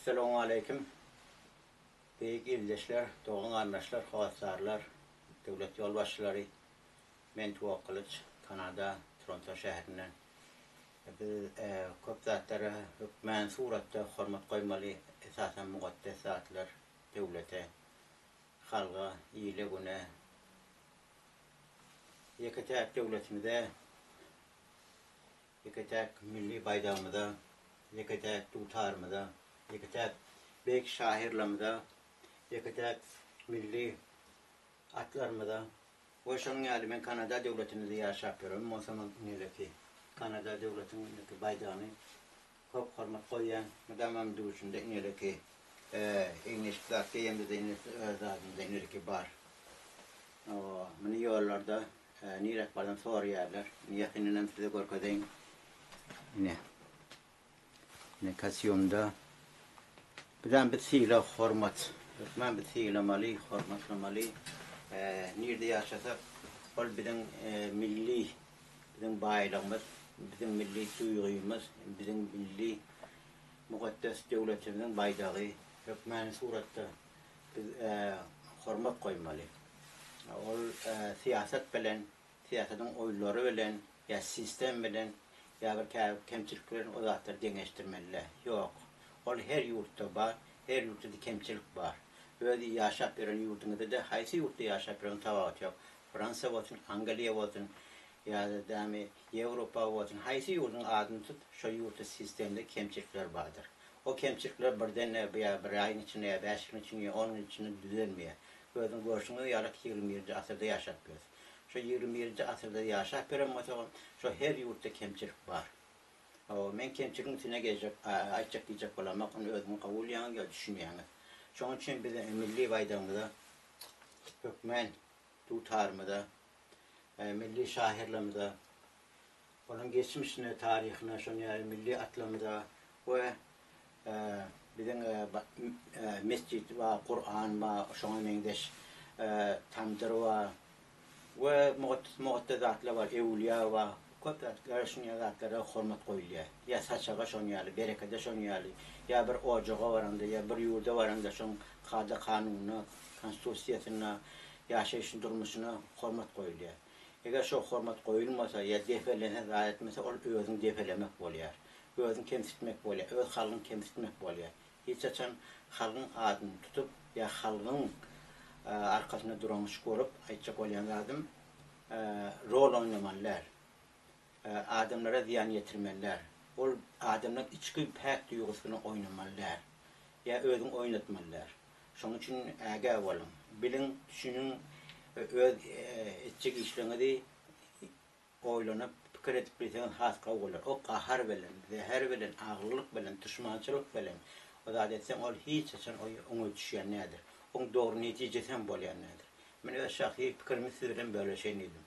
Esselamu Aleyküm. Büyük ildeşler, doğun anlaşlar, havasarlar, devlet yolbaşçıları, men Tuğ Kılıç, Kanada, Toronto şehrinden. Biz köp zatlara hükmen suratda hormat koymalı, esasen mugaddesatlar devlete, halga, iyiligine, yekatak devletimize, yekatak milli bayrağımıza, yekatak tutarımıza, yekatak büyük şahirlamıza, yekatak milli atlarımıza. O şun yani ben Kanada devletinde yaşapıyorum. O zaman neydi Kanada devletinin bayrağını çok hormat koyan, madamam duşunda neydi ki İngilizler diyemde de neydi ki var. O mani yollarda niyet bazen soruyorlar. Niyetlenen size korkadayım. Ne kasyonda bizden bir sila hormat. Ben bir sila mali hormatlamalı. Nerede yaşasak ol bizim milli bizim bayrağımız, bizim milli duyğumuz, bizim milli mukaddes devletimizin bayrağı hükmen suratda biz hormat koymalı. Ol siyaset bilen, siyasetin oyları bilen, ya sistem bilen, ya bir kemçiliklerin o zatları dengeçtirmeliler. Yok. Ol her yurtta var, her yurtta da kemçilik var. Böyle yaşap veren yurdunda da haysi yurtta yaşap veren tavat yok. Fransa olsun, Angalya olsun, ya da dami Avrupa olsun, haysi yurdun adını tut, şu yurtta sistemde kemçilikler vardır. O kemçilikler birden bir ayın içinde, ya 5 gün içinde, 10 gün içinde düzelmiyor. Böyle görüşünü yarak 20. asırda yaşatıyoruz. Şu 20. asırda yaşap veren mesela, şu her yurtta kemçilik var. Men kemçiliğin içine gelecek, açacak diyecek olamak, onu özümün kabul yanı düşünmeyen. Şunun için biz milli bayrağımıza, hükmen tutarımıza, milli şahirlerimize, onun geçmişine, tarihine, şunu yani milli atlarımıza ve bizim mescid ve Kur'an ve şunun mendeş tamdır ve muattezatlar var, evliya ve köpekler şunu zatlara hürmet koyuluyor. Ya saçağa şunu yani, berekede şunu yani, ya bir ocağa varanda, ya bir yurda varanda şunun kada kanununa, konstitusiyasına, yaşayışın durmuşuna hürmet koyuluyor. Eğer şu hürmet koyulmasa, ya defelene zayet mesela, özün defelemek oluyor. Özün kemsitmek oluyor, öz halkın kemsitmek oluyor. Hiç açan halkın adını tutup, ya halkın arkasında durmuş görüp, aytacak olayan lazım, rol oynamalılar. Adamlara ziyan getirmeliler. O adamlar içki pek duygusunu oynamalılar. Ya özün oynatmalılar. Şunun için äge olun. Bilin, düşünün, öz içki işlerini oylanıp, fikir edip bilsen haska olur. O kahar bilen, zehir bilen, ağırlık bilen, düşmançılık bilen, o da etsen ol hiç açan onu düşüyen nedir? Onun doğru neticesen bolayan nedir? Ben öz şahsi fikrimi sizden böyle şey neydim.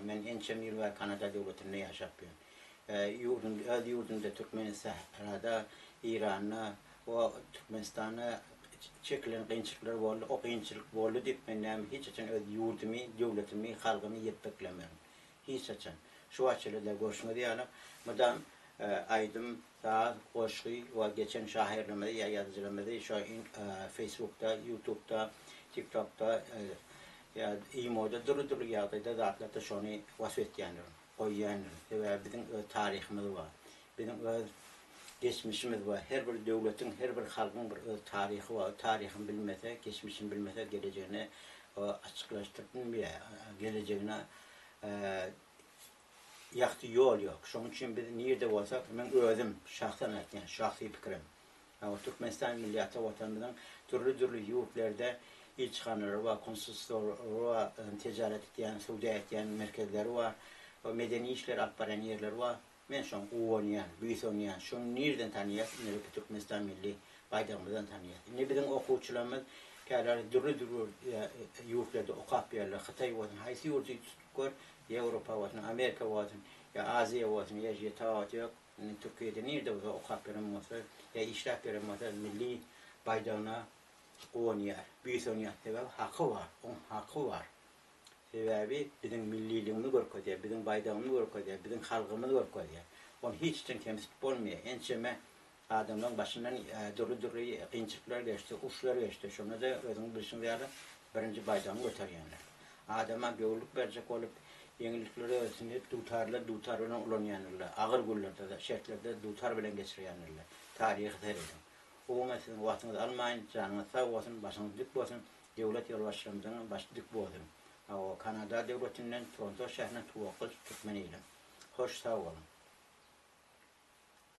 Ben ençem yıl var Kanada devletinde yaşapıyorum. Öz yurdunda Türkmenistan'da, İran'da, o Türkmenistan'da çekilen kıyınçılıklar oldu, o kıyınçılık oldu deyip ben hiç açan öz yurdumu, devletimi, halkımı yetbeklemiyorum. Hiç açan. Şu açıda görüşme diyelim. Madem aydım daha koşu ve geçen şahirlemede ya yazıcılamada şu Facebook'ta, YouTube'da, TikTok'ta ya imo'da duru yağdayda zatlarda şunu vasfet yanıyorum. Koyuyanıyorum. Ve bizim tarihimiz var. Bizim geçmişimiz var. Her bir devletin, her bir halkın bir tarihi var. Tarihin bilmese, geçmişin bilmese geleceğini açıklaştırmıyor. Geleceğine yaktı yol yok. Şunun için biz nerede olsak, ben özüm şahsen yani şahsi fikrim. Türkmenistan milliyeti vatanımızın türlü yurtlarda ilçhanları var, konsolosluğu var, ticaret eden, Suudiye eden merkezleri var, medeni işler alparan yerleri var. Ben şunu oynayan, büyük oynayan, şunu nereden tanıyız? Türkmenistan milli bayrağımızdan tanıyız. Ne bizim okuyucularımız, türlü yurtlarda okap yerler, Xitay olsun, haysi yurdu tutuklar, ya Avrupa olsun, Amerika olsun, ya Asya olsun, ya Jetavat yok. Türkiye'de nerede okap yerim olsa, ya işlep yerim olsa, milli bayrağına oynuyor, büyük oynuyor. Sebebi hakkı var, onun hakkı var. Sebebi bizim milliliğimizi görkodiyor, bizim bayrağımızı görkodiyor, bizim halkımızı görkodiyor. Onun hiç için temsil olmuyor. Ençeme adamların başından duru qiyinçilikler geçti, uşlar geçti. Şuna da özün bilsin diýerler, birinci bayramı götürýänler. Adama göwlük berjek bolup, yeňillikleri özüni dutar bilen ulanýanlar. Agyr günlerde de, şertlerde dutar bilen geçirýänler. Taryhy tereden. O mesela wagtyňyzy almaýyn, janyňyz sag bolsun, başyňyz dik bolsun, döwlet ýolbaşçylygyndan başlyk bolsun. O Kanada döwletinden Toronto şäherine tuwakly Türkmen elim. Hoş sag bolun.